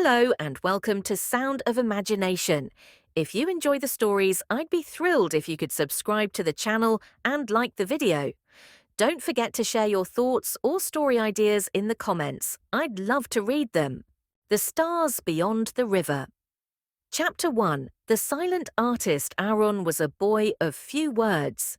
Hello and welcome to Sound of Imagination. If you enjoy the stories, I'd be thrilled if you could subscribe to the channel and like the video. Don't forget to share your thoughts or story ideas in the comments. I'd love to read them. The Stars Beyond the River. Chapter 1. The silent artist Aaron was a boy of few words.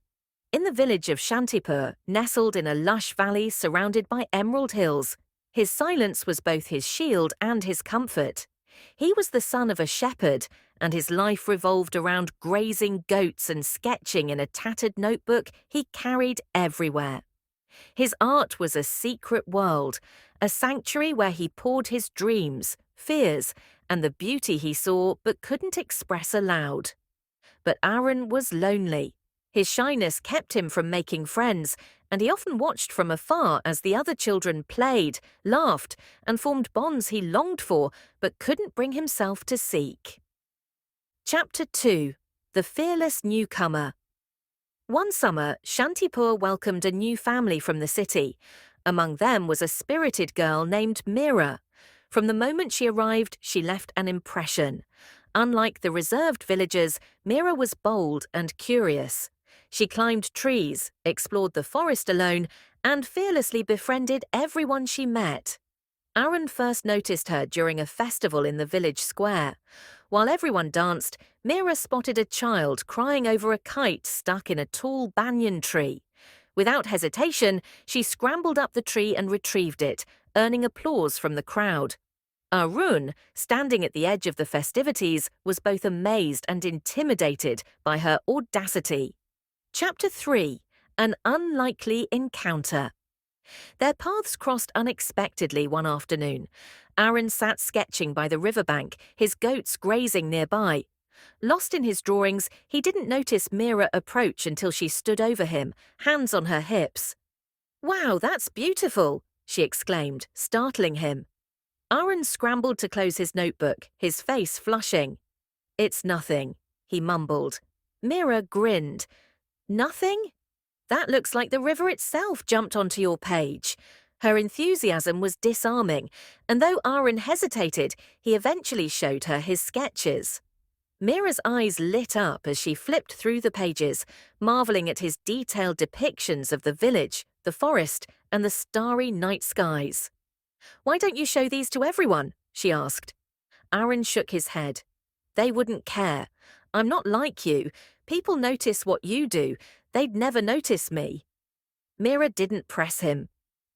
In the village of Shantipur, nestled in a lush valley surrounded by emerald hills, his silence was both his shield and his comfort. He was the son of a shepherd, and his life revolved around grazing goats and sketching in a tattered notebook he carried everywhere. His art was a secret world, a sanctuary where he poured his dreams, fears, and the beauty he saw but couldn't express aloud. But Aaron was lonely. His shyness kept him from making friends, and he often watched from afar as the other children played, laughed, and formed bonds he longed for but couldn't bring himself to seek. Chapter 2. The Fearless Newcomer. One summer, Shantipur welcomed a new family from the city. Among them was a spirited girl named Meera. From the moment she arrived, she left an impression. Unlike the reserved villagers, Meera was bold and curious. She climbed trees, explored the forest alone, and fearlessly befriended everyone she met. Aaron first noticed her during a festival in the village square. While everyone danced, Meera spotted a child crying over a kite stuck in a tall banyan tree. Without hesitation, she scrambled up the tree and retrieved it, earning applause from the crowd. Arun, standing at the edge of the festivities, was both amazed and intimidated by her audacity. Chapter 3. An Unlikely Encounter. Their paths crossed unexpectedly one afternoon. Aaron sat sketching by the riverbank, his goats grazing nearby. Lost in his drawings, he didn't notice Meera approach until she stood over him, hands on her hips. "Wow, that's beautiful," she exclaimed, startling him. Aaron scrambled to close his notebook, his face flushing. "It's nothing," he mumbled. Meera grinned. "Nothing? That looks like the river itself jumped onto your page." Her enthusiasm was disarming, and though Aaron hesitated, he eventually showed her his sketches. Meera's eyes lit up as she flipped through the pages, marveling at his detailed depictions of the village, the forest, and the starry night skies. "Why don't you show these to everyone?" she asked. Aaron shook his head. "They wouldn't care. I'm not like you. People notice what you do. They'd never notice me." Meera didn't press him.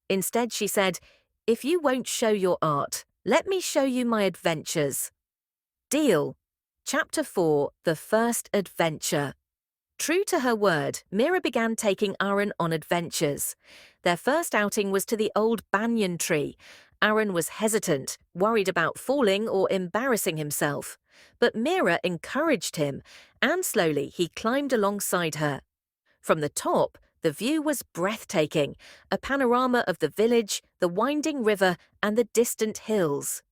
Instead, she said, "If you won't show your art, let me show you my adventures." Deal. Chapter 4. The First Adventure. True to her word, Meera began taking Aaron on adventures. Their first outing was to the old banyan tree. Aaron was hesitant, worried about falling or embarrassing himself. But Meera encouraged him, and slowly he climbed alongside her. From the top, the view was breathtaking, a panorama of the village, the winding river, and the distant hills.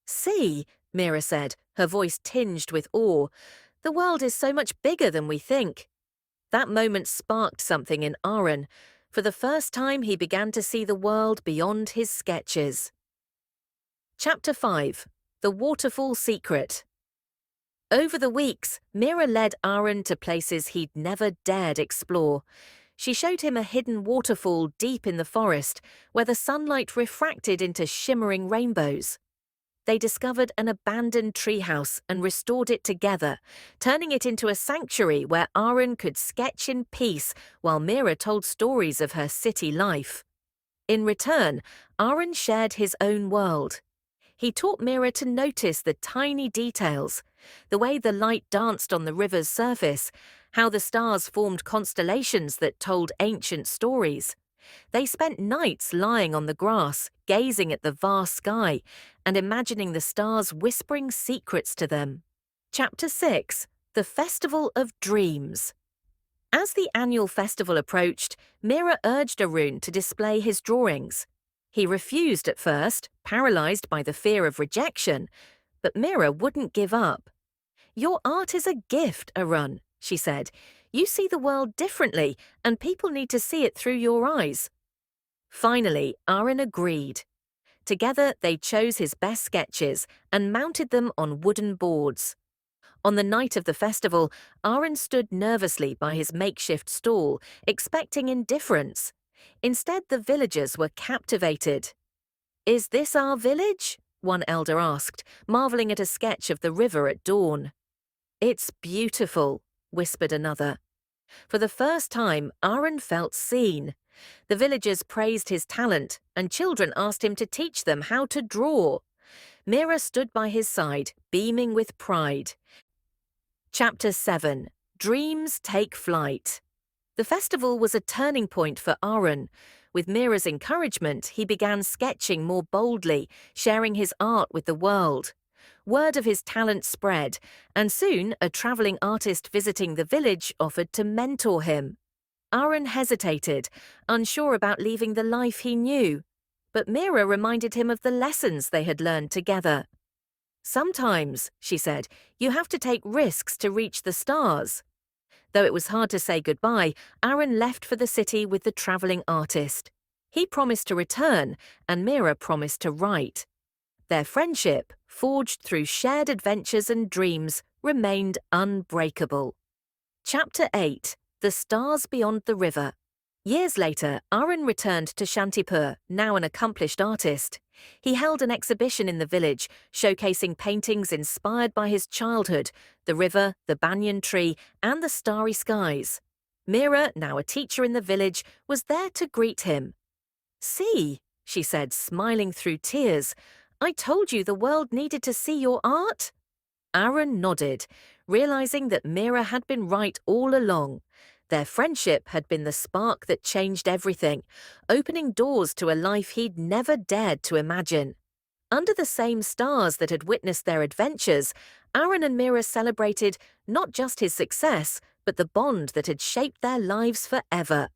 "See," Meera said, her voice tinged with awe, "the world is so much bigger than we think." That moment sparked something in Aaron. For the first time, he began to see the world beyond his sketches. Chapter 5. The Waterfall Secret. Over the weeks, Meera led Aaron to places he'd never dared explore. She showed him a hidden waterfall deep in the forest, where the sunlight refracted into shimmering rainbows. They discovered an abandoned treehouse and restored it together, turning it into a sanctuary where Aaron could sketch in peace while Meera told stories of her city life. In return, Aaron shared his own world. He taught Meera to notice the tiny details, the way the light danced on the river's surface, how the stars formed constellations that told ancient stories. They spent nights lying on the grass, gazing at the vast sky, and imagining the stars whispering secrets to them. Chapter 6. The Festival of Dreams. As the annual festival approached, Meera urged Arun to display his drawings. He refused at first, paralyzed by the fear of rejection, but Meera wouldn't give up. "Your art is a gift, Arun," she said. "You see the world differently, and people need to see it through your eyes." Finally, Aaron agreed. Together, they chose his best sketches and mounted them on wooden boards. On the night of the festival, Aaron stood nervously by his makeshift stall, expecting indifference. Instead, the villagers were captivated. "Is this our village?" one elder asked, marveling at a sketch of the river at dawn. "It's beautiful," whispered another. For the first time, Aaron felt seen. The villagers praised his talent, and children asked him to teach them how to draw. Mira stood by his side, beaming with pride. Chapter 7. Dreams Take Flight. The festival was a turning point for Aaron. With Mira's encouragement, he began sketching more boldly, sharing his art with the world. Word of his talent spread, and soon a traveling artist visiting the village offered to mentor him. Aaron hesitated, unsure about leaving the life he knew. But Mira reminded him of the lessons they had learned together. "Sometimes," she said, "you have to take risks to reach the stars." Though it was hard to say goodbye, Aaron left for the city with the traveling artist. He promised to return, and Mira promised to write. Their friendship, forged through shared adventures and dreams, remained unbreakable. Chapter 8. The Stars Beyond the River. Years later, Aaron returned to Shantipur, now an accomplished artist. He held an exhibition in the village, showcasing paintings inspired by his childhood, the river, the banyan tree, and the starry skies. Mira, now a teacher in the village, was there to greet him. "See," she said, smiling through tears, "I told you the world needed to see your art." Aaron nodded, realizing that Mira had been right all along. Their friendship had been the spark that changed everything, opening doors to a life he'd never dared to imagine. Under the same stars that had witnessed their adventures, Aaron and Mira celebrated not just his success, but the bond that had shaped their lives forever.